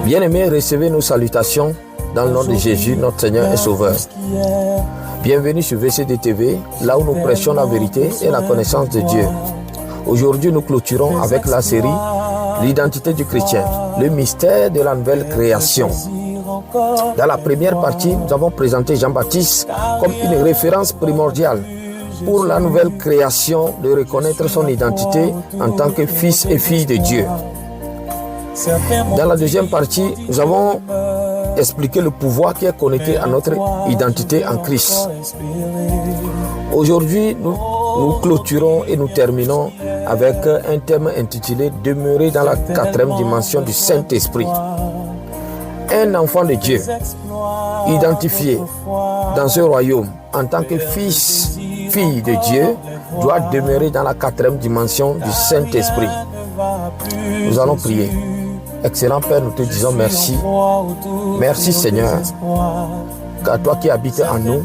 Bien-aimés, recevez nos salutations dans le nom de Jésus, notre Seigneur et Sauveur. Bienvenue sur VCD TV, là où nous prêchons la vérité et la connaissance de Dieu. Aujourd'hui, nous clôturons avec la série L'identité du chrétien, le mystère de la nouvelle création. Dans la première partie, nous avons présenté Jean-Baptiste comme une référence primordiale pour la nouvelle création de reconnaître son identité en tant que fils et fille de Dieu. Dans la deuxième partie, nous avons expliqué le pouvoir qui est connecté à notre identité en Christ. Aujourd'hui, nous clôturons et nous terminons avec un thème intitulé « Demeurer dans la quatrième dimension du Saint-Esprit ». Un enfant de Dieu, identifié dans ce royaume en tant que fils, fille de Dieu, doit demeurer dans la quatrième dimension du Saint-Esprit. Nous allons prier. Excellent Père, nous te disons merci. Merci Seigneur, car toi qui habites en nous,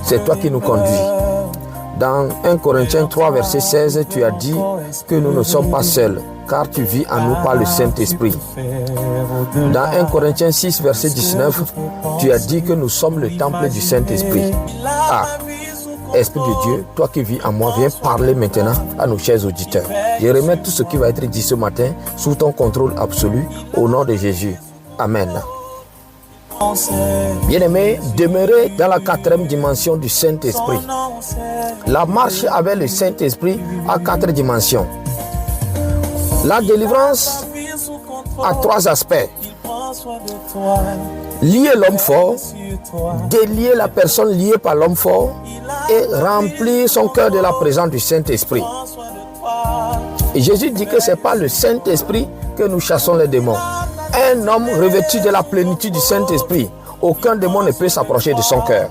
c'est toi qui nous conduis. Dans 1 Corinthiens 3, verset 16, tu as dit que nous ne sommes pas seuls, car tu vis en nous par le Saint-Esprit. Dans 1 Corinthiens 6, verset 19, tu as dit que nous sommes le temple du Saint-Esprit. Ah, Esprit de Dieu, toi qui vis en moi, viens parler maintenant à nos chers auditeurs. Je remets tout ce qui va être dit ce matin sous ton contrôle absolu, au nom de Jésus. Amen. Bien-aimés, demeurez dans la quatrième dimension du Saint-Esprit. La marche avec le Saint-Esprit a 4 dimensions. La délivrance a 3 aspects. Lier l'homme fort, délier la personne liée par l'homme fort et remplir son cœur de la présence du Saint-Esprit. Et Jésus dit que ce n'est pas le Saint-Esprit que nous chassons les démons. Un homme revêtu de la plénitude du Saint-Esprit, aucun démon ne peut s'approcher de son cœur.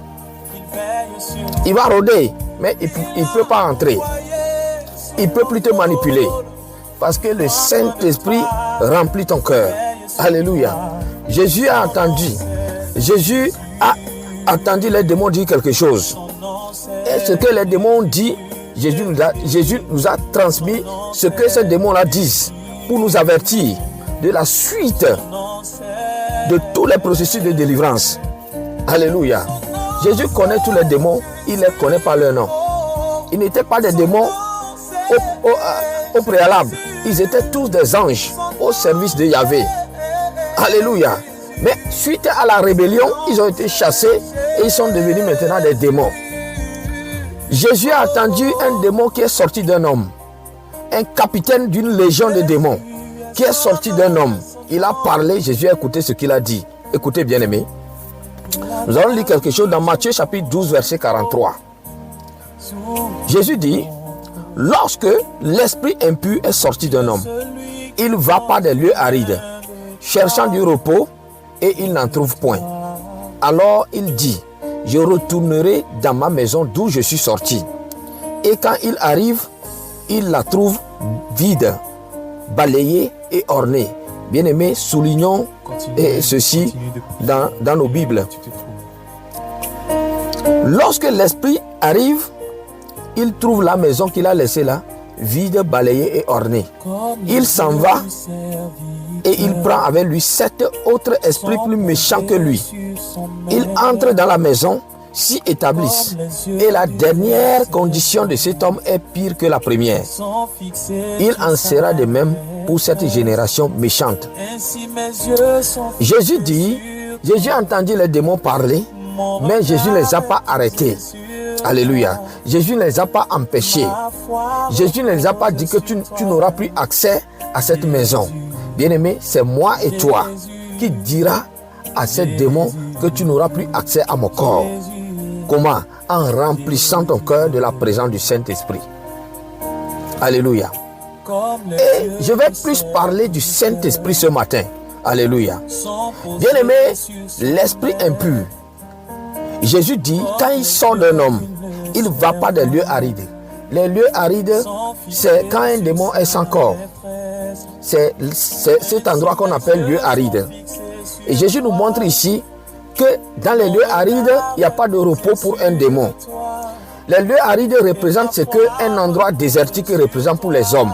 Il va rôder, mais il ne peut pas entrer. Il peut plutôt manipuler. Parce que le Saint-Esprit remplit ton cœur. Alléluia. Jésus a entendu les démons dire quelque chose. Et ce que les démons disent, Jésus nous a transmis ce que ces démons-là disent pour nous avertir de la suite de tous les processus de délivrance. Alléluia. Jésus connaît tous les démons, il les connaît par leur nom. Ils n'étaient pas des démons au préalable. Ils étaient tous des anges au service de Yahvé. Alléluia. Mais suite à la rébellion, ils ont été chassés et ils sont devenus maintenant des démons. Jésus a entendu un démon qui est sorti d'un homme. Un capitaine d'une légion de démons qui est sorti d'un homme. Il a parlé, Jésus a écouté ce qu'il a dit. Écoutez bien aimés. Nous allons lire quelque chose dans Matthieu chapitre 12 verset 43. Jésus dit, lorsque l'esprit impur est sorti d'un homme, il va par des lieux arides, cherchant du repos, et il n'en trouve point. Alors il dit, je retournerai dans ma maison d'où je suis sorti. Et quand il arrive, il la trouve vide, balayée et ornée. Bien-aimés, soulignons ceci dans nos Bibles. Lorsque l'esprit arrive, il trouve la maison qu'il a laissée là, vide, balayée et ornée. Il s'en va et il prend avec lui 7 autres esprits plus méchants que lui. Il entre dans la maison, s'y établissent. Et la dernière condition de cet homme est pire que la première. Il en sera de même pour cette génération méchante. Jésus a entendu les démons parler, mais Jésus ne les a pas arrêtés. Alléluia. Jésus ne les a pas empêchés. Jésus ne les a pas dit que tu n'auras plus accès à cette maison. Bien-aimé, c'est moi et toi qui dira à ces démons que tu n'auras plus accès à mon corps. Comment? En remplissant ton cœur de la présence du Saint-Esprit. Alléluia. Et je vais plus parler du Saint-Esprit ce matin. Alléluia. Bien-aimé, l'esprit impur. Jésus dit, quand il sort d'un homme, il ne va pas des lieux arides. Les lieux arides, c'est quand un démon est sans corps. C'est cet endroit qu'on appelle lieu aride. Et Jésus nous montre ici que dans les lieux arides, il n'y a pas de repos pour un démon. Les lieux arides représentent ce qu'un endroit désertique représente pour les hommes.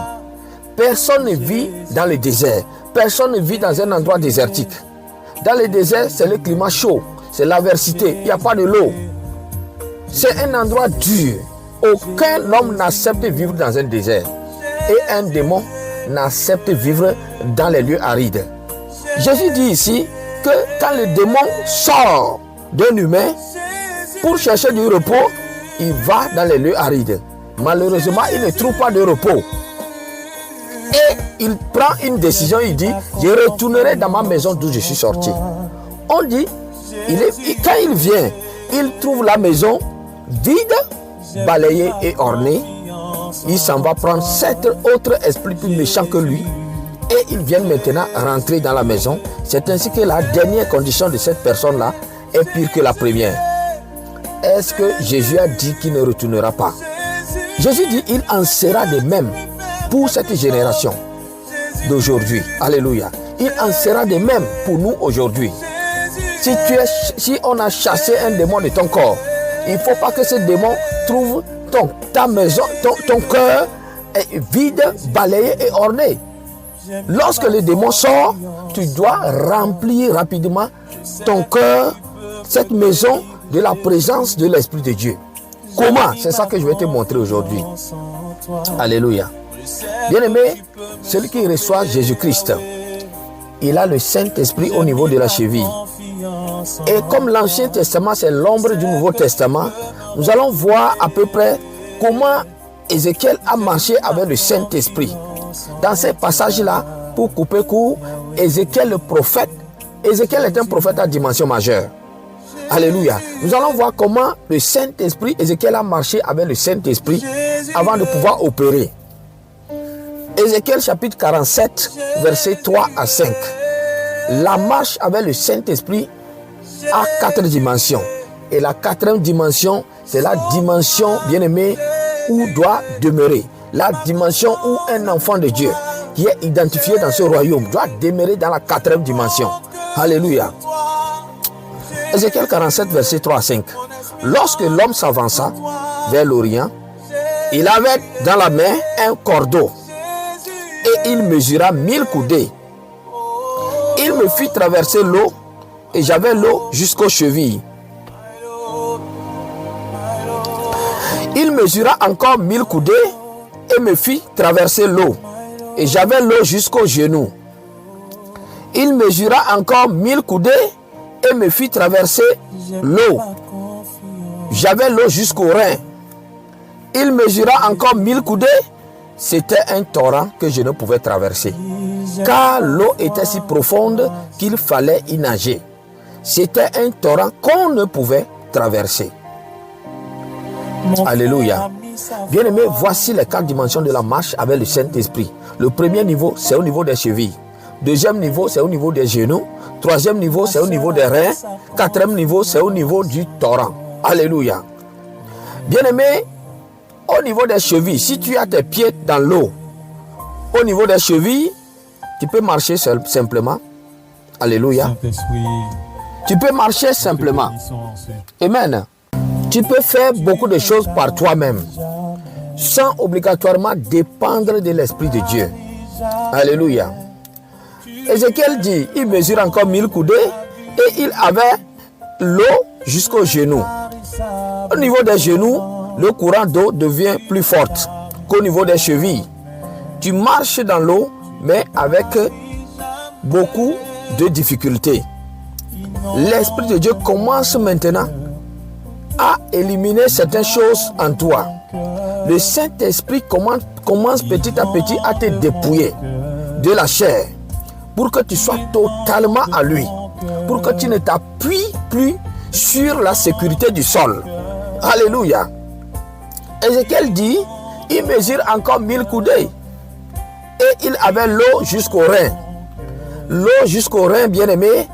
Personne ne vit dans le désert. Personne ne vit dans un endroit désertique. Dans le désert, c'est le climat chaud. C'est l'adversité. Il n'y a pas de l'eau. C'est un endroit dur. Aucun homme n'accepte de vivre dans un désert. Et un démon n'accepte de vivre dans les lieux arides. Jésus dit ici que quand le démon sort d'un humain pour chercher du repos, il va dans les lieux arides. Malheureusement, il ne trouve pas de repos. Et il prend une décision, il dit, je retournerai dans ma maison d'où je suis sorti. On dit, quand il vient, il trouve la maison vide, balayée et ornée. Il s'en va prendre 7 autres esprits plus méchants que lui. Et ils viennent maintenant rentrer dans la maison. C'est ainsi que la dernière condition de cette personne-là est pire que la première. Est-ce que Jésus a dit qu'il ne retournera pas? Jésus dit qu'il en sera de même pour cette génération d'aujourd'hui. Alléluia. Il en sera de même pour nous aujourd'hui. Si on a chassé un démon de ton corps, il ne faut pas que ce démon trouve ta maison, ton cœur est vide, balayé et orné. Lorsque le démon sort, tu dois remplir rapidement ton cœur, cette maison, de la présence de l'Esprit de Dieu. Comment? C'est ça que je vais te montrer aujourd'hui. Alléluia. Bien-aimé, celui qui reçoit Jésus-Christ, il a le Saint-Esprit au niveau de la cheville. Et comme l'Ancien Testament, c'est l'ombre du Nouveau Testament, nous allons voir à peu près comment Ézéchiel a marché avec le Saint-Esprit. Dans ces passages-là, pour couper court, Ézéchiel le prophète, Ézéchiel est un prophète à dimension majeure. Alléluia. Nous allons voir comment le Saint-Esprit, Ézéchiel a marché avec le Saint-Esprit avant de pouvoir opérer. Ézéchiel chapitre 47, versets 3 à 5. La marche avec le Saint-Esprit a 4 dimensions. Et la 4e dimension, c'est la dimension, bien-aimée, où doit demeurer. La dimension où un enfant de Dieu qui est identifié dans ce royaume doit demeurer dans la 4e dimension. Alléluia. Ézéchiel 47, verset 3 à 5. Lorsque l'homme s'avança vers l'Orient, il avait dans la main un cordeau et il mesura 1000 coudées. Il me fit traverser l'eau et j'avais l'eau jusqu'aux chevilles. Il mesura encore 1000 coudées et me fit traverser l'eau et j'avais l'eau jusqu'aux genoux. Il mesura encore 1000 coudées et me fit traverser l'eau. J'avais l'eau jusqu'au rein. Il mesura encore 1000 coudées. C'était un torrent que je ne pouvais traverser, car l'eau était si profonde qu'il fallait y nager. C'était un torrent qu'on ne pouvait traverser. Alléluia. Bien-aimés, voici les 4 dimensions de la marche avec le Saint-Esprit. Le premier niveau, c'est au niveau des chevilles. Deuxième niveau, c'est au niveau des genoux. Troisième niveau, c'est au niveau des reins. Quatrième niveau, c'est au niveau du torrent. Alléluia. Bien-aimé, au niveau des chevilles, si tu as tes pieds dans l'eau, au niveau des chevilles, tu peux marcher simplement. Alléluia. Tu peux marcher simplement. Amen. Tu peux faire beaucoup de choses par toi-même, sans obligatoirement dépendre de l'Esprit de Dieu. Alléluia. Ézéchiel dit, il mesure encore 1000 coudées et il avait l'eau jusqu'aux genoux. Au niveau des genoux, le courant d'eau devient plus fort qu'au niveau des chevilles. Tu marches dans l'eau, mais avec beaucoup de difficultés. L'Esprit de Dieu commence maintenant à éliminer certaines choses en toi. Le Saint-Esprit commence petit à petit à te dépouiller de la chair pour que tu sois totalement à lui, pour que tu ne t'appuies plus sur la sécurité du sol. Alléluia. Ézéchiel dit, il mesure encore 1000 coudées et il avait l'eau jusqu'au rein. L'eau jusqu'au rein, bien-aimé,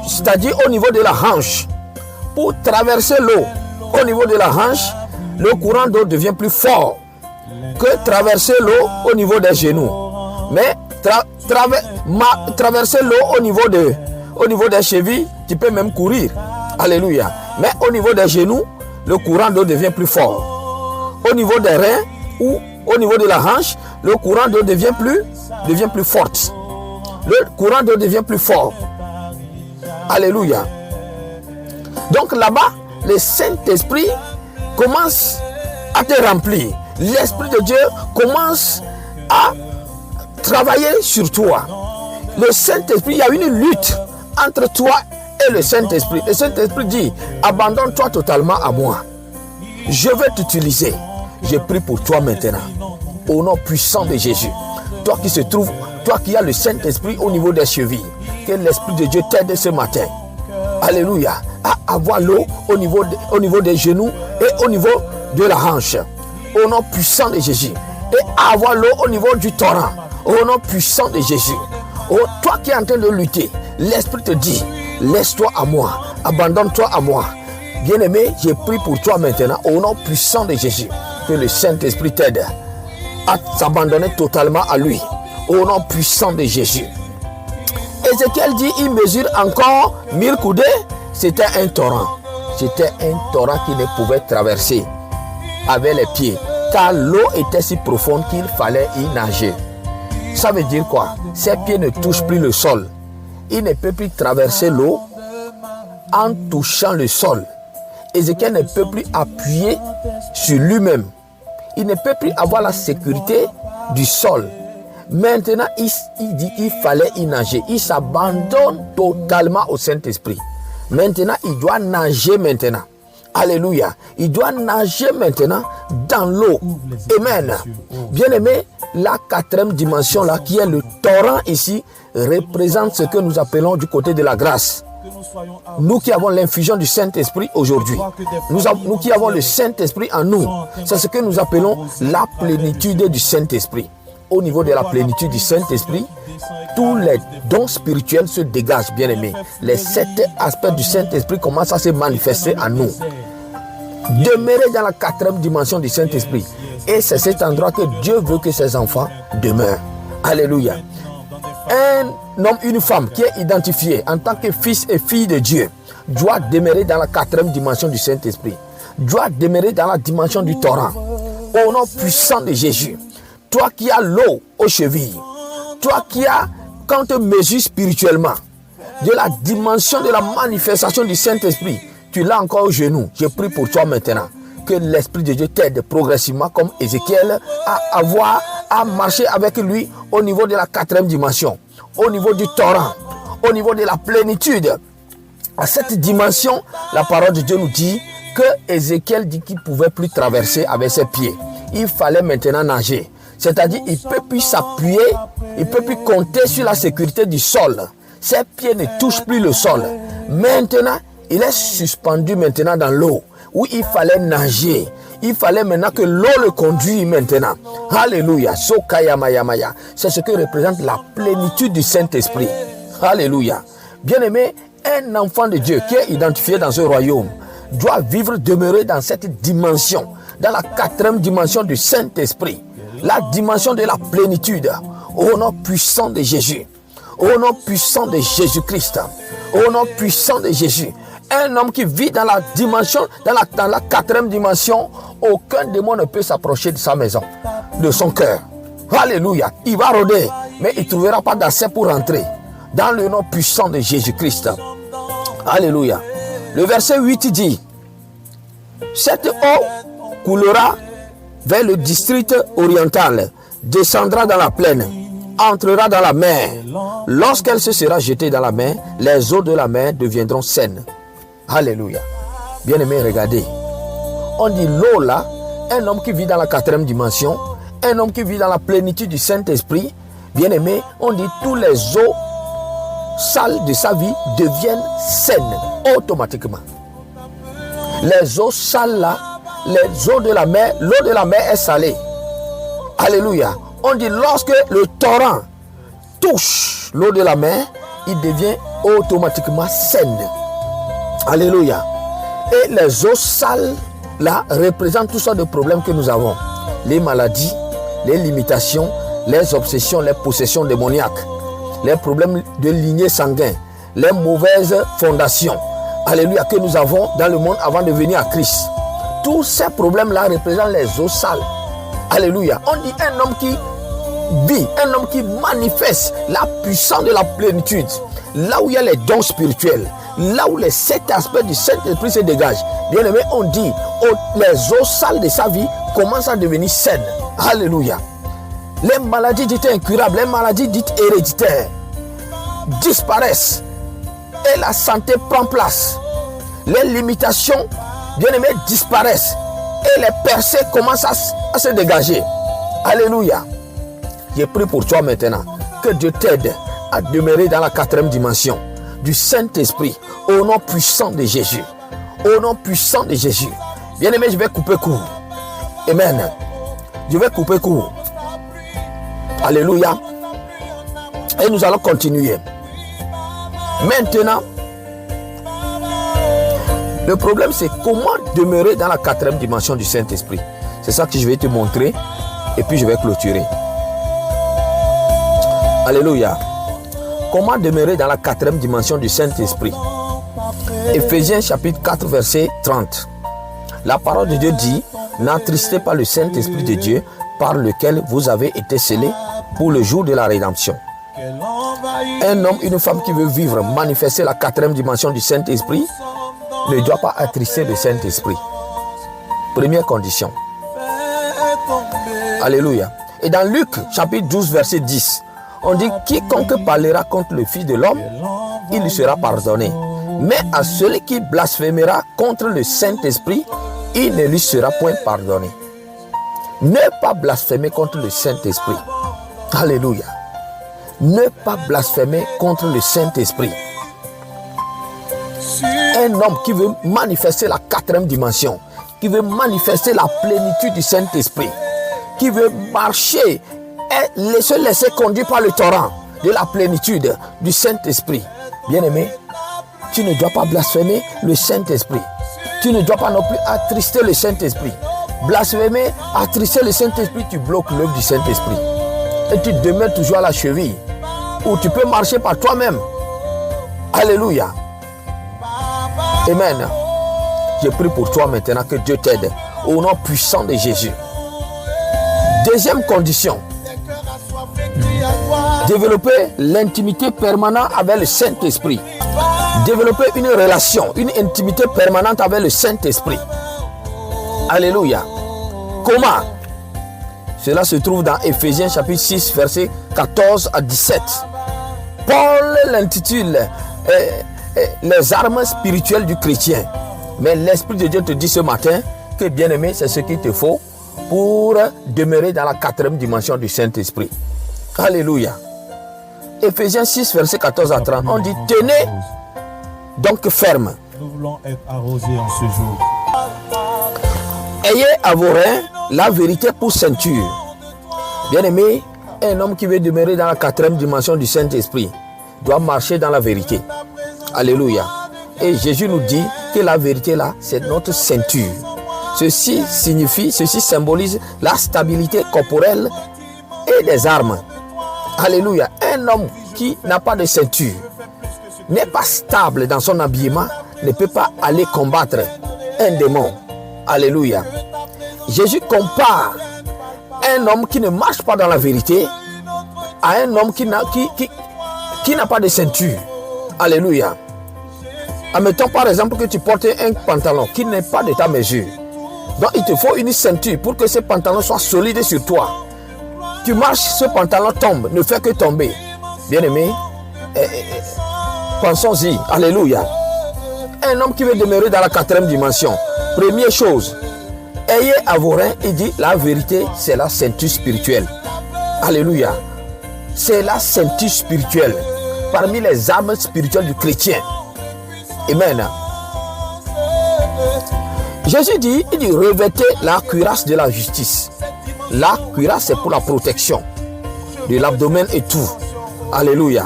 c'est-à-dire au niveau de la hanche. Pour traverser l'eau au niveau de la hanche, le courant d'eau devient plus fort que traverser l'eau au niveau des genoux. Mais traverser l'eau au niveau des chevilles, tu peux même courir. Alléluia. Mais au niveau des genoux, le courant d'eau devient plus fort. Au niveau des reins ou au niveau de la hanche, le courant d'eau devient plus forte. Le courant d'eau devient plus fort. Alléluia. Donc là-bas, le Saint-Esprit commence à te remplir. L'Esprit de Dieu commence à travailler sur toi. Le Saint-Esprit, il y a une lutte entre toi et le Saint-Esprit. Le Saint-Esprit dit, abandonne-toi totalement à moi. Je vais t'utiliser. Je prie pour toi maintenant. Au nom puissant de Jésus. Toi qui as le Saint-Esprit au niveau des chevilles. Que l'Esprit de Dieu t'aide ce matin. Alléluia. À avoir l'eau au niveau des genoux et au niveau de la hanche. Au nom puissant de Jésus. Et à avoir l'eau au niveau du torrent. Au nom puissant de Jésus. Oh, toi qui es en train de lutter, l'Esprit te dit, laisse-toi à moi. Abandonne-toi à moi. Bien-aimé, je prie pour toi maintenant. Au nom puissant de Jésus. Que le Saint-Esprit t'aide à s'abandonner totalement à lui. Au nom puissant de Jésus. Ézéchiel dit, il mesure encore 1000 coudées. C'était un torrent. C'était un torrent qui ne pouvait traverser avec les pieds. Car l'eau était si profonde qu'il fallait y nager. Ça veut dire quoi? Ses pieds ne touchent plus le sol. Il ne peut plus traverser l'eau en touchant le sol. Ézéchiel ne peut plus appuyer sur lui-même. Il ne peut plus avoir la sécurité du sol. Maintenant, il dit qu'il fallait y nager. Il s'abandonne totalement au Saint-Esprit. Maintenant, il doit nager maintenant. Alléluia. Il doit nager maintenant dans l'eau. Amen. Bien-aimé, la quatrième dimension là, qui est le torrent ici, représente ce que nous appelons du côté de la grâce. Nous qui avons l'infusion du Saint-Esprit aujourd'hui, nous qui avons le Saint-Esprit en nous, c'est ce que nous appelons la plénitude du Saint-Esprit. Au niveau de la plénitude du Saint-Esprit, tous les dons spirituels se dégagent, bien-aimés. Les 7 aspects du Saint-Esprit commencent à se manifester en nous. Demeurer dans la quatrième dimension du Saint-Esprit. Et c'est cet endroit que Dieu veut que ses enfants demeurent. Alléluia. Un homme, une femme qui est identifié en tant que fils et fille de Dieu doit demeurer dans la quatrième dimension du Saint-Esprit. Doit demeurer dans la dimension du torrent. Au nom puissant de Jésus. Toi qui as l'eau aux chevilles. Toi qui as, quand tu mesures spirituellement, de la dimension de la manifestation du Saint-Esprit, tu l'as encore au genou. Je prie pour toi maintenant. Que l'Esprit de Dieu t'aide progressivement comme Ézéchiel à marcher avec lui au niveau de la quatrième dimension, au niveau du torrent, au niveau de la plénitude. À cette dimension, la parole de Dieu nous dit que Ézéchiel dit qu'il ne pouvait plus traverser avec ses pieds. Il fallait maintenant nager. C'est-à-dire qu'il ne peut plus s'appuyer, il ne peut plus compter sur la sécurité du sol. Ses pieds ne touchent plus le sol. Maintenant, il est suspendu maintenant dans l'eau, où il fallait nager. Il fallait maintenant que l'eau le conduise maintenant. Alléluia. C'est ce que représente la plénitude du Saint-Esprit. Alléluia. Bien-aimé, un enfant de Dieu qui est identifié dans ce royaume doit vivre, demeurer dans cette dimension, dans la quatrième dimension du Saint-Esprit. La dimension de la plénitude. Au nom puissant de Jésus. Au nom puissant de Jésus-Christ. Au nom puissant de Jésus. Un homme qui vit dans la dimension, dans la quatrième dimension, aucun démon ne peut s'approcher de sa maison, de son cœur. Alléluia. Il va rôder, mais il ne trouvera pas d'accès pour rentrer. Dans le nom puissant de Jésus-Christ. Alléluia. Le verset 8 dit, cette eau coulera vers le district oriental, descendra dans la plaine, entrera dans la mer. Lorsqu'elle se sera jetée dans la mer, les eaux de la mer deviendront saines. Alléluia. Bien-aimé, regardez. On dit l'eau là, un homme qui vit dans la quatrième dimension, un homme qui vit dans la plénitude du Saint-Esprit, bien-aimé, on dit tous les eaux sales de sa vie deviennent saines automatiquement. Les eaux sales là, les eaux de la mer, l'eau de la mer est salée. Alléluia. On dit lorsque le torrent touche l'eau de la mer, il devient automatiquement saine. Alléluia. Et les eaux sales là représentent toutes sortes de problèmes que nous avons. Les maladies, les limitations, les obsessions, les possessions démoniaques, les problèmes de lignée sanguine, les mauvaises fondations. Alléluia, que nous avons dans le monde avant de venir à Christ. Tous ces problèmes-là représentent les eaux sales. Alléluia. On dit un homme qui vit, un homme qui manifeste la puissance de la plénitude, là où il y a les dons spirituels, là où les 7 aspects du Saint-Esprit se dégagent. Bien aimé, on dit, les eaux sales de sa vie commencent à devenir saines. Alléluia. Les maladies dites incurables, les maladies dites héréditaires disparaissent et la santé prend place. Les limitations, bien aimé, disparaissent et les percées commencent à se dégager. Alléluia. J'ai pris pour toi maintenant que Dieu t'aide à demeurer dans la 4e dimension du Saint-Esprit au nom puissant de Jésus. Au nom puissant de Jésus. Bien aimé, je vais couper court. Amen. Je vais couper court. Alléluia. Et nous allons continuer. Maintenant, le problème c'est comment demeurer dans la 4e dimension du Saint-Esprit. C'est ça que je vais te montrer et puis je vais clôturer. Alléluia. Comment demeurer dans la 4e dimension du Saint-Esprit? Éphésiens chapitre 4 verset 30. La parole de Dieu dit: n'attristez pas le Saint-Esprit de Dieu par lequel vous avez été scellés pour le jour de la rédemption. Un homme, une femme qui veut vivre, manifester la 4e dimension du Saint-Esprit ne doit pas attrister le Saint-Esprit. Première condition. Alléluia. Et dans Luc chapitre 12 verset 10, on dit: quiconque parlera contre le Fils de l'homme, il lui sera pardonné. Mais à celui qui blasphémera contre le Saint-Esprit, il ne lui sera point pardonné. Ne pas blasphémer contre le Saint-Esprit. Alléluia. Ne pas blasphémer contre le Saint-Esprit. Un homme qui veut manifester la 4e dimension, qui veut manifester la plénitude du Saint-Esprit, qui veut marcher et se laisser conduire par le torrent de la plénitude du Saint-Esprit. Bien-aimé, tu ne dois pas blasphémer le Saint-Esprit. Tu ne dois pas non plus attrister le Saint-Esprit. Blasphémer, attrister le Saint-Esprit, tu bloques l'œuvre du Saint-Esprit. Et tu demeures toujours à la cheville, où tu peux marcher par toi-même. Alléluia. Amen. Je prie pour toi maintenant que Dieu t'aide au nom puissant de Jésus. Deuxième condition. Développer l'intimité permanente avec le Saint-Esprit. Développer une relation, une intimité permanente avec le Saint-Esprit. Alléluia. Comment? Cela se trouve dans Éphésiens chapitre 6, versets 14 à 17. Paul l'intitule les armes spirituelles du chrétien. Mais l'Esprit de Dieu te dit ce matin que, bien-aimé, c'est ce qu'il te faut pour demeurer dans la 4e dimension du Saint-Esprit. Alléluia. Éphésiens 6, versets 14 à 30. On dit: tenez donc ferme. Nous voulons être arrosés en ce jour. Ayez à vos reins la vérité pour ceinture. Bien-aimé, un homme qui veut demeurer dans la 4e dimension du Saint-Esprit doit marcher dans la vérité. Alléluia. Et Jésus nous dit que la vérité là, c'est notre ceinture. Ceci symbolise la stabilité corporelle et des armes. Alléluia. Un homme qui n'a pas de ceinture, n'est pas stable dans son habillement, ne peut pas aller combattre un démon. Alléluia. Jésus compare un homme qui ne marche pas dans la vérité à un homme qui n'a pas de ceinture. Alléluia. Admettons par exemple que tu portes un pantalon qui n'est pas de ta mesure. Donc il te faut une ceinture pour que ce pantalon soit solide sur toi. Tu marches, ce pantalon tombe, ne fait que tomber. Bien-aimé, pensons-y. Alléluia. Un homme qui veut demeurer dans la 4e dimension. Première chose, ayez à vos reins, il dit, la vérité, c'est la ceinture spirituelle. Alléluia. C'est la ceinture spirituelle. Parmi les armes spirituelles du chrétien. Amen. Jésus dit, il dit, revêtez la cuirasse de la justice. La cuirasse, c'est pour la protection de l'abdomen et tout. Alléluia.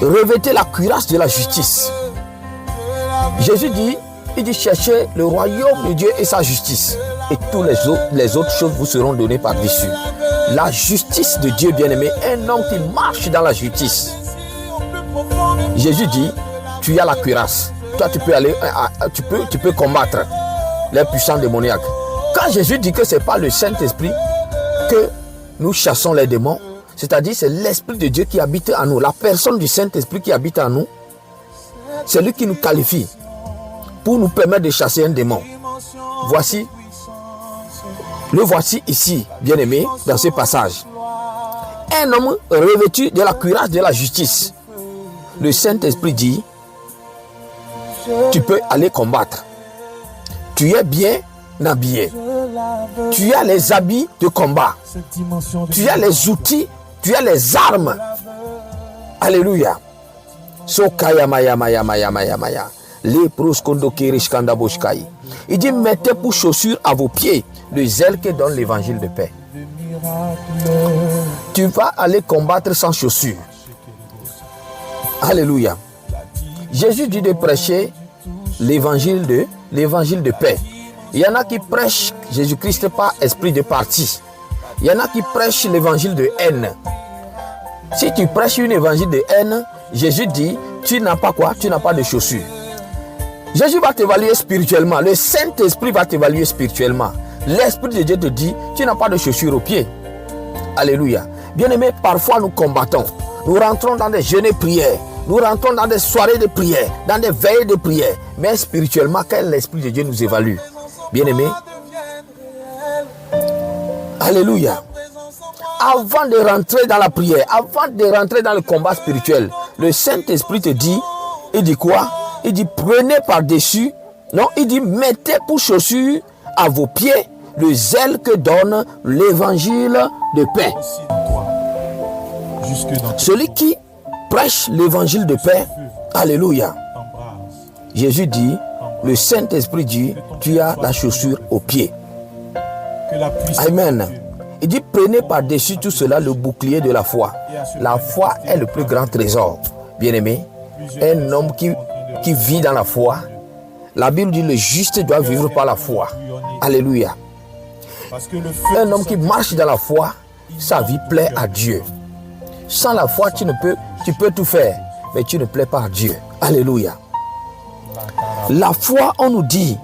Revêtez la cuirasse de la justice. Jésus dit, il dit, cherchez le royaume de Dieu et sa justice. Et toutes les autres choses vous seront données par-dessus. La justice de Dieu, bien-aimé, un homme qui marche dans la justice. Jésus dit, tu as la cuirasse. Toi, tu peux aller, tu peux combattre les puissants démoniaques. Quand Jésus dit que ce n'est pas le Saint-Esprit que nous chassons les démons, c'est-à-dire c'est l'Esprit de Dieu qui habite en nous, la personne du Saint-Esprit qui habite en nous, c'est lui qui nous qualifie pour nous permettre de chasser un démon. Le voici ici, bien-aimé, dans ce passage. Un homme revêtu de la cuirasse de la justice. Le Saint-Esprit dit, tu peux aller combattre. Tu es bien habillé. Tu as les habits de combat. Tu as les outils, tu as les armes. Alléluia. Sokaya maya maya maya maya maya. Les proskondo kirishkanda boshkai. Il dit, mettez pour chaussures à vos pieds le zèle que donne l'évangile de paix. Tu vas aller combattre sans chaussures. Alléluia. Jésus dit de prêcher l'évangile de paix. Il y en a qui prêchent Jésus-Christ par esprit de parti. Il y en a qui prêchent l'évangile de haine. Si tu prêches une évangile de haine, Jésus dit, tu n'as pas quoi? Tu n'as pas de chaussures. Jésus va t'évaluer spirituellement. Le Saint-Esprit va t'évaluer spirituellement. L'Esprit de Dieu te dit, tu n'as pas de chaussures aux pieds. Alléluia. Bien-aimés, parfois nous combattons. Nous rentrons dans des jeûnes et prières. Nous rentrons dans des soirées de prière, dans des veillées de prière. Mais spirituellement, quand l'Esprit de Dieu nous évalue, bien-aimés, alléluia. Avant de rentrer dans la prière, avant de rentrer dans le combat spirituel, le Saint-Esprit te dit, il dit quoi? Il dit, prenez par-dessus, non, il dit, mettez pour chaussures à vos pieds le zèle que donne l'évangile de paix. Celui qui prêche l'évangile de paix, alléluia. Jésus dit, le Saint-Esprit dit, tu as la chaussure aux pieds. Amen. Il dit, prenez par-dessus tout cela le bouclier de la foi. La foi est le plus grand trésor. Bien-aimé, un homme qui vit dans la foi, la Bible dit, le juste doit vivre par la foi. Alléluia. Un homme qui marche dans la foi, sa vie plaît à Dieu. Sans la foi, tu peux tout faire, mais tu ne plais pas à Dieu. Alléluia. La foi, on nous dit,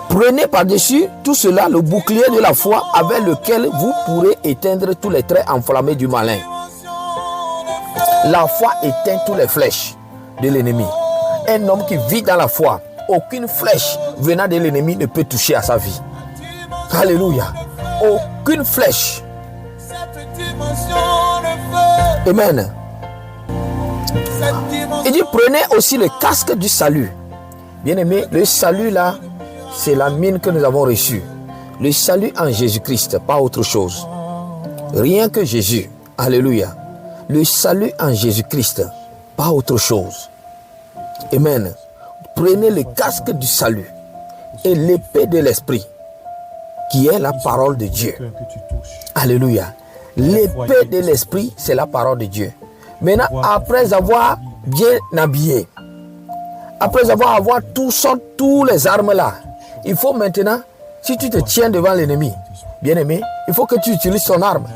prenez par-dessus tout cela le bouclier de la foi avec lequel vous pourrez éteindre tous les traits enflammés du malin. La foi éteint toutes les flèches de l'ennemi. Un homme qui vit dans la foi, aucune flèche venant de l'ennemi ne peut toucher à sa vie. Alléluia. Aucune flèche. Amen. Il dit, prenez aussi le casque du salut. Bien-aimé, le salut là, c'est la mine que nous avons reçue. Le salut en Jésus-Christ, pas autre chose. Rien que Jésus. Alléluia. Le salut en Jésus-Christ, pas autre chose. Amen. Prenez le casque du salut et l'épée de l'esprit, qui est la parole de Dieu. Alléluia. L'épée de l'esprit, c'est la parole de Dieu. Maintenant, après avoir bien habillé, après avoir tous les armes là, il faut maintenant, si tu te tiens devant l'ennemi, bien aimé, il faut que tu utilises ton arme.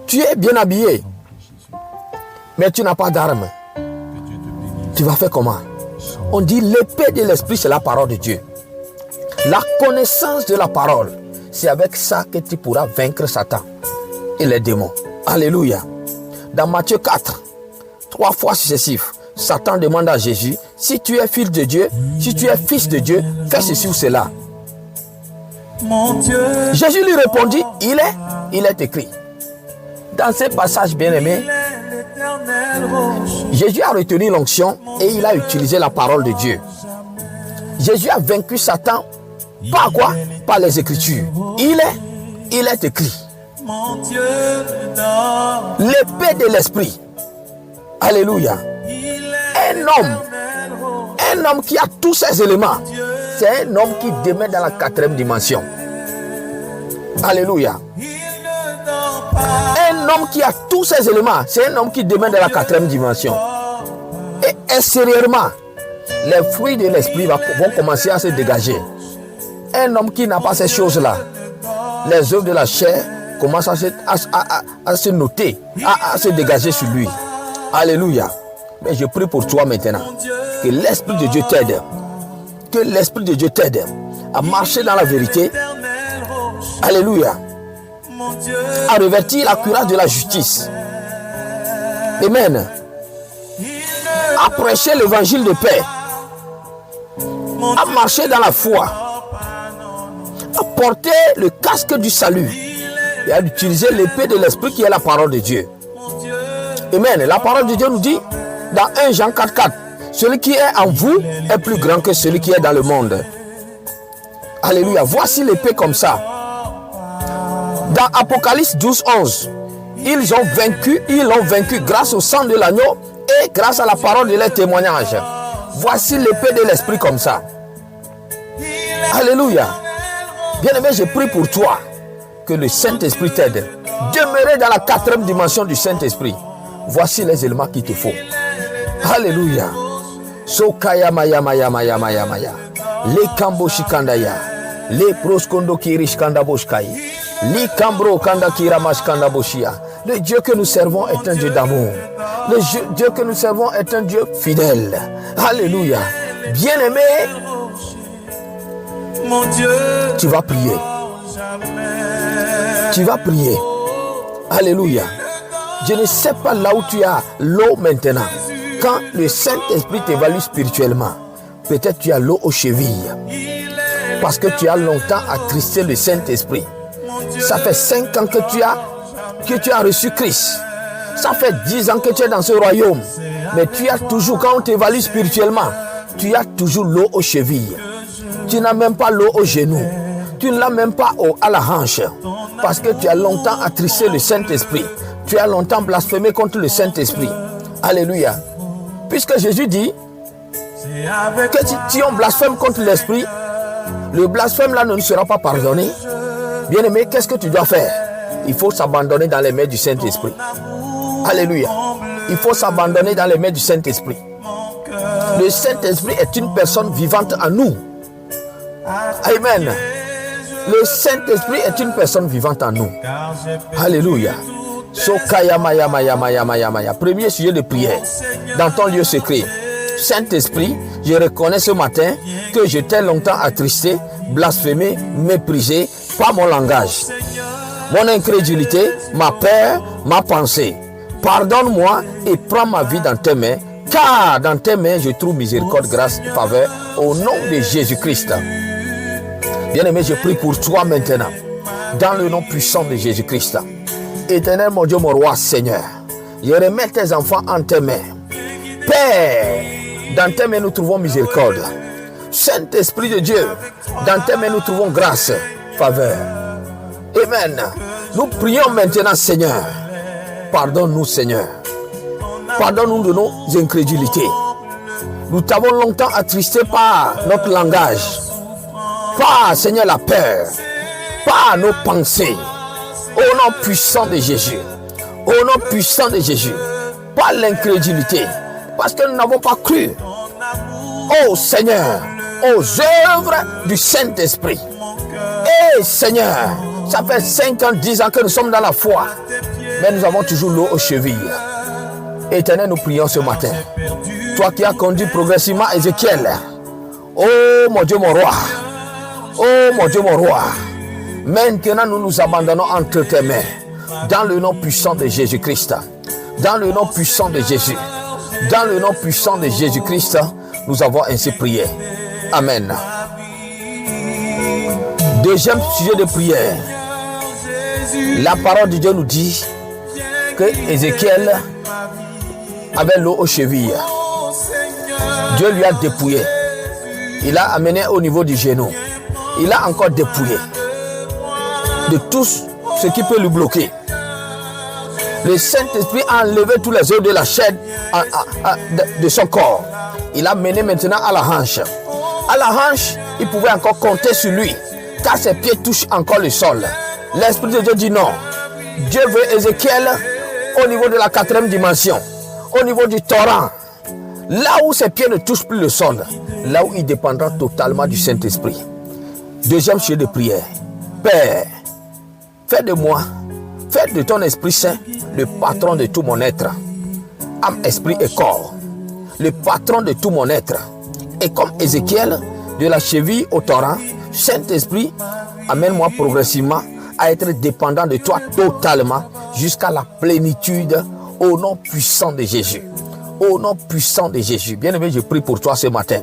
Tu es bien habillé, mais tu n'as pas d'arme. Tu vas faire comment? On dit l'épée de l'esprit, c'est la parole de Dieu. La connaissance de la parole, c'est avec ça que tu pourras vaincre Satan et les démons. Alléluia. Dans Matthieu 4, 3 fois successifs, Satan demande à Jésus, si tu es fils de Dieu, si tu es fils de Dieu, fais ceci ou cela. Jésus lui répondit, il est écrit. Dans ces passages bien-aimés, Jésus a retenu l'onction et il a utilisé la parole de Dieu. Jésus a vaincu Satan par quoi? Par les Écritures. Il est écrit. L'épée de l'esprit. Alléluia. Un homme qui a tous ces éléments, c'est un homme qui demeure dans la 4e dimension. Alléluia. Un homme qui a tous ces éléments, c'est un homme qui demeure dans la 4e dimension. Et extérieurement, les fruits de l'esprit vont commencer à se dégager. Un homme qui n'a pas ces choses-là, les œuvres de la chair commencent à se noter, à se dégager sur lui. Alléluia. Mais je prie pour toi maintenant, que l'Esprit de Dieu t'aide. Que l'Esprit de Dieu t'aide à marcher dans la vérité, Alléluia. À revêtir la cuirasse de la justice. Amen. À prêcher l'évangile de paix. À marcher dans la foi. À porter le casque du salut. Et à utiliser l'épée de l'esprit qui est la parole de Dieu. Amen. La parole de Dieu nous dit dans 1 Jean 4,4, celui qui est en vous est plus grand que celui qui est dans le monde. Alléluia. Voici l'épée comme ça. Dans Apocalypse 12,11, ils l'ont vaincu grâce au sang de l'agneau et grâce à la parole de leur témoignage. Voici l'épée de l'esprit comme ça. Alléluia. Bien-aimé, je prie pour toi que le Saint-Esprit t'aide. Demeurer dans la 4e dimension du Saint-Esprit. Voici les éléments qu'il te faut. Alléluia. Sokaya maya maya maya maya maya. Le kambo shikandaya. Le proskondo kirishkanda boshkai. Le kambro kanda kiramashkanda boshia. Le Dieu que nous servons est un Dieu d'amour. Le Dieu que nous servons est un Dieu fidèle. Alléluia. Bien-aimé, tu vas prier. Tu vas prier. Alléluia. Je ne sais pas là où tu as l'eau maintenant. Quand le Saint-Esprit t'évalue spirituellement, peut-être tu as l'eau aux chevilles. Parce que tu as longtemps attristé le Saint-Esprit. Ça fait 5 ans que tu as reçu Christ. Ça fait 10 ans que tu es dans ce royaume. Mais tu as toujours, quand on t'évalue spirituellement, tu as toujours l'eau aux chevilles. Tu n'as même pas l'eau aux genoux. Tu ne l'as même pas à la hanche. Parce que tu as longtemps attristé le Saint-Esprit. Tu as longtemps blasphémé contre le Saint-Esprit. Alléluia. Puisque Jésus dit que si on blasphème contre l'Esprit, le blasphème là ne nous sera pas pardonné. Bien-aimé, qu'est-ce que tu dois faire? Il faut s'abandonner dans les mains du Saint-Esprit. Alléluia. Il faut s'abandonner dans les mains du Saint-Esprit. Le Saint-Esprit est une personne vivante en nous. Amen. Le Saint-Esprit est une personne vivante en nous. Alléluia. Sokaya maya maya maya maya maya. Premier sujet de prière dans ton lieu secret. Saint-Esprit, je reconnais ce matin que je t'ai longtemps attristé, blasphémé, méprisé par mon langage, mon incrédulité, ma peur, ma pensée. Pardonne-moi et prends ma vie dans tes mains, car dans tes mains je trouve miséricorde, grâce et faveur au nom de Jésus-Christ. Bien-aimé, je prie pour toi maintenant, dans le nom puissant de Jésus-Christ. Éternel, mon Dieu, mon roi, Seigneur, je remets tes enfants en tes mains. Père, dans tes mains nous trouvons miséricorde. Saint-Esprit de Dieu, dans tes mains nous trouvons grâce, faveur. Amen. Nous prions maintenant, Seigneur. Pardonne-nous, Seigneur. Pardonne-nous de nos incrédulités. Nous t'avons longtemps attristé par notre langage, par, Seigneur, la peur, par nos pensées. Au nom puissant de Jésus. Au nom puissant de Jésus. Par l'incrédulité. Parce que nous n'avons pas cru. Oh Seigneur, aux œuvres du Saint-Esprit. Eh Seigneur, ça fait 5 ans, 10 ans que nous sommes dans la foi. Mais nous avons toujours l'eau aux chevilles. Éternel, nous prions ce matin. Toi qui as conduit progressivement Ézéchiel. Oh mon Dieu, mon roi. Oh mon Dieu, mon roi. Maintenant, nous nous abandonnons entre tes mains. Dans le nom puissant de Jésus-Christ. Dans le nom puissant de Jésus. Dans le nom puissant de Jésus-Christ, nous avons ainsi prié. Amen. Deuxième sujet de prière. La parole de Dieu nous dit que Ézéchiel avait l'eau aux chevilles. Dieu lui a dépouillé. Il a amené au niveau du genou. Il a encore dépouillé de tout ce qui peut le bloquer. Le Saint-Esprit a enlevé tous les os de la chair de son corps. Il a mené maintenant à la hanche. À la hanche, il pouvait encore compter sur lui, car ses pieds touchent encore le sol. L'Esprit de Dieu dit non. Dieu veut Ézéchiel au niveau de la 4e dimension, au niveau du torrent, là où ses pieds ne touchent plus le sol, là où il dépendra totalement du Saint-Esprit. Deuxième sujet de prière. Père, fais de moi, fais de ton Esprit Saint le patron de tout mon être, âme, esprit et corps, le patron de tout mon être. Et comme Ézéchiel, de la cheville au torrent, Saint-Esprit, Amène-moi progressivement à être dépendant de toi totalement jusqu'à la plénitude au nom puissant de Jésus. Au nom puissant de Jésus. Bien-aimé, je prie pour toi ce matin.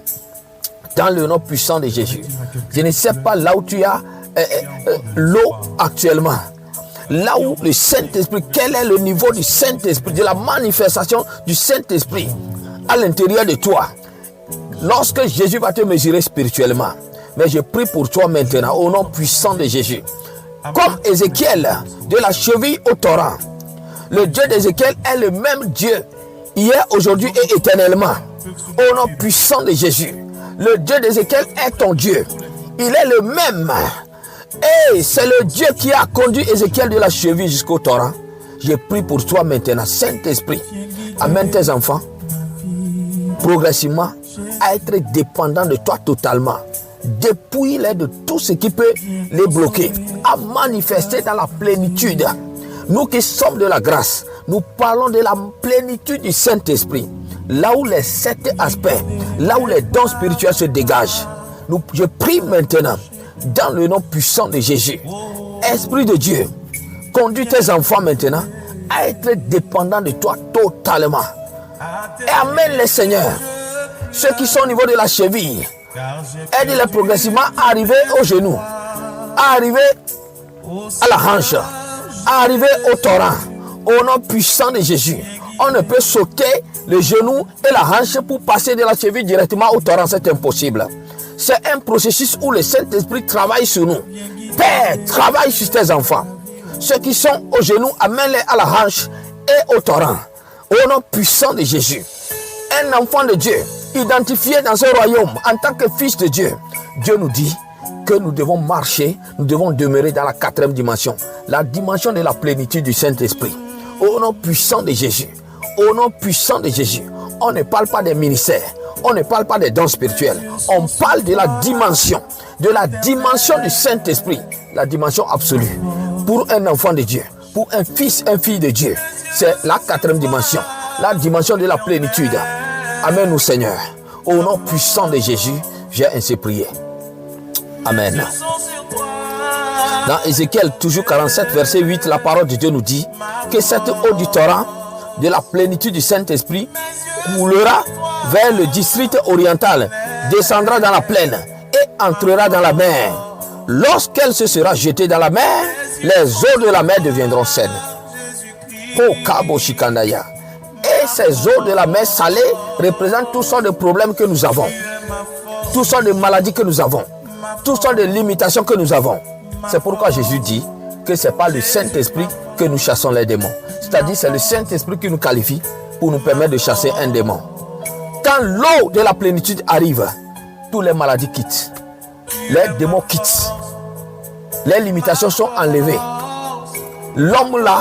Dans le nom puissant de Jésus. Je ne sais pas là où tu as l'eau actuellement. Là où le Saint-Esprit, quel est le niveau du Saint-Esprit, de la manifestation du Saint-Esprit à l'intérieur de toi. Lorsque Jésus va te mesurer spirituellement. Mais je prie pour toi maintenant au nom puissant de Jésus. Comme Ézéchiel, de la cheville au torrent. Le Dieu d'Ézéchiel est le même Dieu hier, aujourd'hui et éternellement. Au nom puissant de Jésus. Le Dieu d'Ézéchiel est ton Dieu. Il est le même. Et c'est le Dieu qui a conduit Ézéchiel de la cheville jusqu'au torrent. Je prie pour toi maintenant, Saint-Esprit. Amène tes enfants progressivement à être dépendants de toi totalement. Dépouille-les de tout ce qui peut les bloquer. À manifester dans la plénitude. Nous qui sommes de la grâce, nous parlons de la plénitude du Saint-Esprit. Là où les 7 aspects, là où les dons spirituels se dégagent. Je prie maintenant, dans le nom puissant de Jésus. Esprit de Dieu, conduis tes enfants maintenant à être dépendants de toi totalement. Et amène-les, Seigneur, ceux qui sont au niveau de la cheville, aide-les progressivement à arriver au genou, à arriver à la hanche, à arriver au torrent. Au nom puissant de Jésus, on ne peut sauter le genou et la hanche pour passer de la cheville directement au torrent, c'est impossible. C'est un processus où le Saint-Esprit travaille sur nous. Père, travaille sur tes enfants. Ceux qui sont au genou, amène-les à la hanche et au torrent. Au nom puissant de Jésus. Un enfant de Dieu, identifié dans ce royaume en tant que fils de Dieu. Dieu nous dit que nous devons marcher, nous devons demeurer dans la 4e dimension. La dimension de la plénitude du Saint-Esprit. Au nom puissant de Jésus. Au nom puissant de Jésus. On ne parle pas des ministères. On ne parle pas des dons spirituels. On parle de la dimension du Saint-Esprit. La dimension absolue. Pour un enfant de Dieu, pour un fils, une fille de Dieu, c'est la 4e dimension. La dimension de la plénitude. Amen, Seigneur. Au nom puissant de Jésus, j'ai ainsi prié. Amen. Dans Ézéchiel, toujours 47, verset 8, la parole de Dieu nous dit que cette eau du torrent de la plénitude du Saint-Esprit coulera vers le district oriental, descendra dans la plaine et entrera dans la mer. Lorsqu'elle se sera jetée dans la mer, les eaux de la mer deviendront saines. Et ces eaux de la mer salée représentent toutes sortes de problèmes que nous avons, toutes sortes de maladies que nous avons, toutes sortes de limitations que nous avons. C'est pourquoi Jésus dit que ce n'est pas le Saint-Esprit que nous chassons les démons. C'est-à-dire c'est le Saint-Esprit qui nous qualifie pour nous permettre de chasser un démon. Quand l'eau de la plénitude arrive, toutes les maladies quittent. Les démons quittent. Les limitations sont enlevées. L'homme là,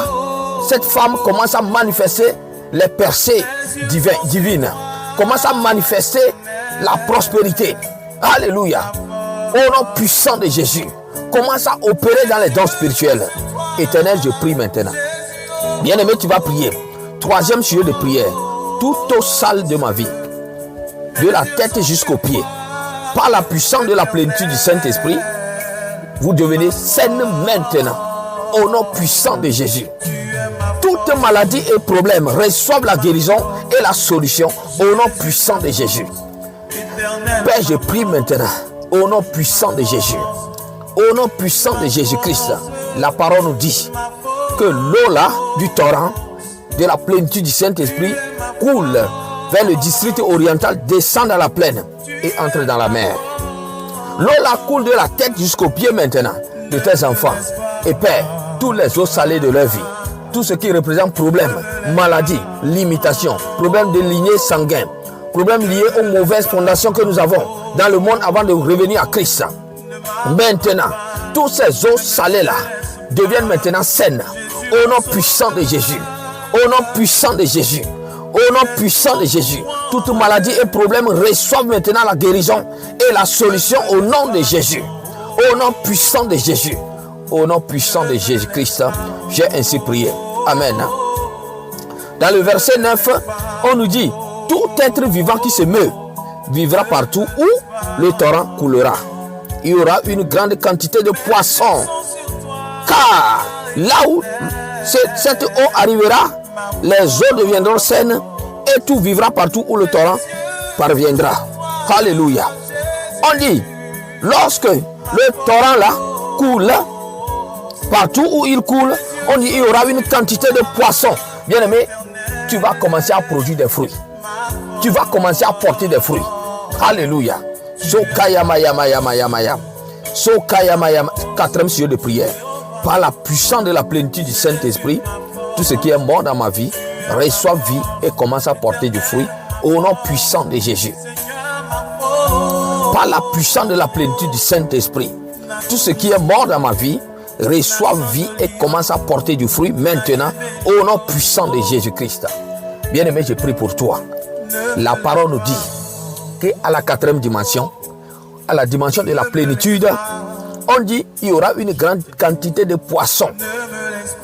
cette femme commence à manifester les percées divines. Commence à manifester la prospérité. Alléluia. Au nom puissant de Jésus. Commence à opérer dans les dons spirituels. Éternel, je prie maintenant. Bien-aimé, tu vas prier. 3e sujet de prière. Toute eau sale de ma vie, de la tête jusqu'aux pieds, par la puissance de la plénitude du Saint-Esprit, vous devenez saine maintenant. Au nom puissant de Jésus. Toute maladie et problème reçoivent la guérison et la solution au nom puissant de Jésus. Père, je prie maintenant. Au nom puissant de Jésus. Au nom puissant de Jésus-Christ, la parole nous dit que l'eau là du torrent de la plénitude du Saint-Esprit coule vers le district oriental, descend dans la plaine et entre dans la mer. L'eau là coule de la tête jusqu'aux pieds maintenant de tes enfants. Et Père, tous les eaux salées de leur vie, tout ce qui représente problème, maladie, limitation, problème de lignée sanguine, problème lié aux mauvaises fondations que nous avons dans le monde avant de revenir à Christ. Maintenant, toutes ces eaux salées là deviennent maintenant saines. Au nom puissant de Jésus. Au nom puissant de Jésus. Au nom puissant de Jésus. Toute maladie et problème reçoivent maintenant la guérison et la solution au nom de Jésus. Au nom puissant de Jésus. Au nom puissant de Jésus-Christ, j'ai ainsi prié. Amen. Dans le verset 9, on nous dit, tout être vivant qui se meut vivra partout où le torrent coulera. il y aura une grande quantité de poissons. Car là où cette eau arrivera, les eaux deviendront saines et tout vivra partout où le torrent parviendra. Alléluia. On dit, lorsque le torrent là coule, partout où il coule, on dit il y aura une quantité de poissons. Bien aimé, tu vas commencer à produire des fruits. Tu vas commencer à porter des fruits. Alléluia. Sokayama. Sokayama. Quatrième sujet de prière. Par la puissance de la plénitude du Saint-Esprit, tout ce qui est mort dans ma vie reçoit vie et commence à porter du fruit au nom puissant de Jésus. Par la puissance de la plénitude du Saint-Esprit, tout ce qui est mort dans ma vie reçoit vie et commence à porter du fruit maintenant au nom puissant de Jésus-Christ. Bien-aimé, je prie pour toi. La parole nous dit qu'à la quatrième dimension, à la dimension de la plénitude, on dit qu'il y aura une grande quantité de poissons.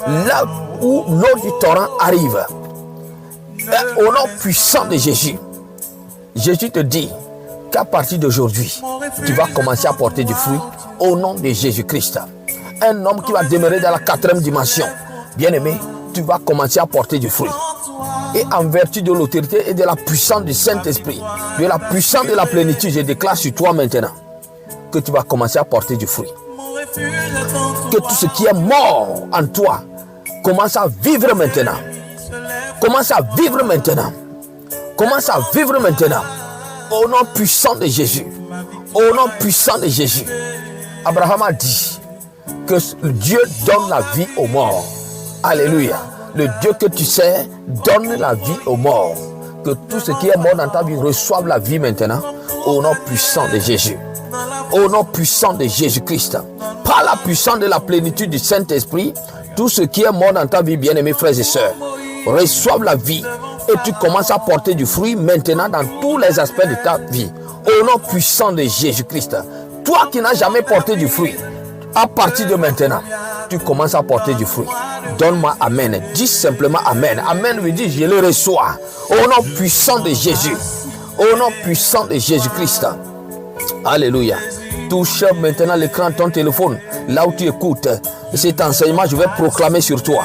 Là où l'eau du torrent arrive, au nom puissant de Jésus, Jésus te dit qu'à partir d'aujourd'hui, tu vas commencer à porter du fruit au nom de Jésus-Christ. Un homme qui va demeurer dans la quatrième dimension. Bien-aimé, tu vas commencer à porter du fruit. Et en vertu de l'autorité et de la puissance du Saint-Esprit, de la puissance de la plénitude, je déclare sur toi maintenant que tu vas commencer à porter du fruit. Que tout ce qui est mort en toi commence à vivre maintenant. Commence à vivre maintenant. Commence à vivre maintenant. Au nom puissant de Jésus. Au nom puissant de Jésus. Abraham a dit que Dieu donne la vie aux morts. Alléluia. Le Dieu que tu sais donne la vie aux morts. Que tout ce qui est mort dans ta vie reçoive la vie maintenant. Au nom puissant de Jésus. Au nom puissant de Jésus-Christ. Par la puissance de la plénitude du Saint-Esprit, tout ce qui est mort dans ta vie, bien-aimés frères et sœurs, reçoivent la vie. Et tu commences à porter du fruit maintenant dans tous les aspects de ta vie. Au nom puissant de Jésus-Christ. Toi qui n'as jamais porté du fruit, à partir de maintenant, tu commences à porter du fruit. Donne-moi Amen. Dis simplement Amen. Amen veut dire je le reçois. Au nom puissant de Jésus. Au nom puissant de Jésus-Christ. Alléluia. Touche maintenant l'écran de ton téléphone. Là où tu écoutes cet enseignement, je vais proclamer sur toi.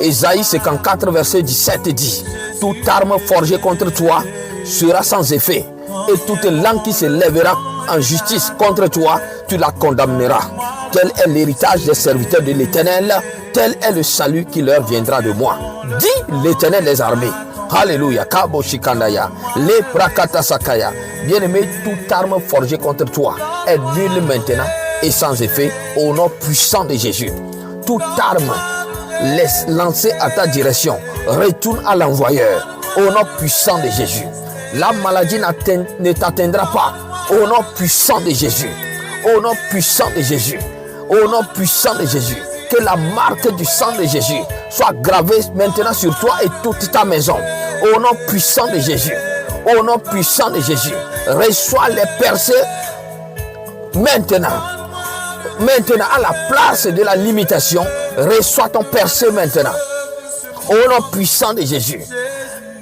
Ésaïe 54, verset 17 dit: toute arme forgée contre toi sera sans effet, et toute langue qui se lèvera en justice contre toi, tu la condamneras. Tel est l'héritage des serviteurs de l'Éternel, tel est le salut qui leur viendra de moi. Dit l'Éternel des armées. Alléluia. Kabo Shikandaya. Le Prakata Sakaya. Bien-aimé, toute arme forgée contre toi est nulle maintenant et sans effet au nom puissant de Jésus. Toute arme lancée à ta direction retourne à l'envoyeur au nom puissant de Jésus. La maladie ne t'atteindra pas au nom puissant de Jésus. Au nom puissant de Jésus. Au nom puissant de Jésus. Que la marque du sang de Jésus soit gravée maintenant sur toi et toute ta maison. Au nom puissant de Jésus. Au nom puissant de Jésus. Reçois les percées maintenant. Maintenant, à la place de la limitation, reçois ton percée maintenant. Au nom puissant de Jésus.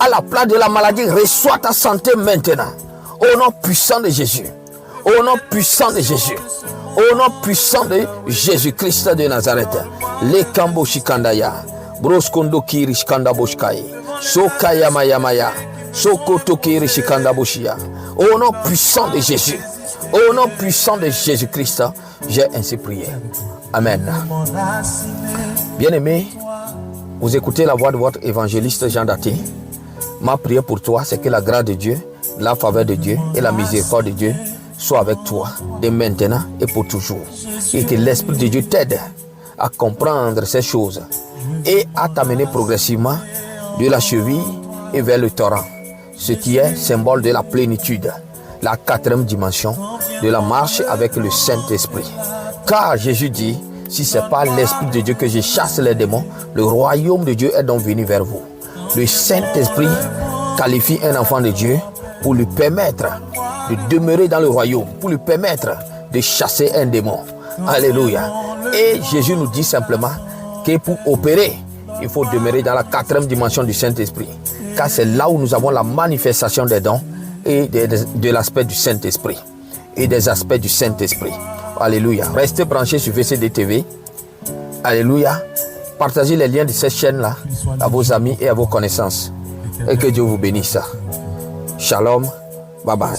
À la place de la maladie, reçois ta santé maintenant. Au nom puissant de Jésus. Au nom puissant de Jésus. Au nom puissant de Jésus-Christ de Nazareth. Les Kambo Shikandaya. Broskondo Kiri Shikanda Boshkai. Sokaya Maya. Sokoto Kiri Shikanda Boshia. Au nom puissant de Jésus. Au nom puissant de Jésus-Christ, j'ai ainsi prié. Amen. Bien-aimé, vous écoutez la voix de votre évangéliste Jean Daté. Ma prière pour toi, c'est que la grâce de Dieu, la faveur de Dieu et la miséricorde de Dieu soient avec toi, dès maintenant et pour toujours. Et que l'Esprit de Dieu t'aide à comprendre ces choses et à t'amener progressivement de la cheville et vers le torrent, ce qui est symbole de la plénitude, la quatrième dimension de la marche avec le Saint-Esprit. Car Jésus dit, si ce n'est pas l'Esprit de Dieu que je chasse les démons, le royaume de Dieu est donc venu vers vous. Le Saint-Esprit qualifie un enfant de Dieu pour lui permettre de demeurer dans le royaume, pour lui permettre de chasser un démon. Alléluia. Et Jésus nous dit simplement que pour opérer, il faut demeurer dans la quatrième dimension du Saint-Esprit. Car c'est là où nous avons la manifestation des dons et de l'aspect du Saint-Esprit. Et des aspects du Saint-Esprit. Alléluia. Restez branchés sur VCD TV. Alléluia. Partagez les liens de cette chaîne-là à vos amis et à vos connaissances. Et que Dieu vous bénisse. Shalom. Bye bye.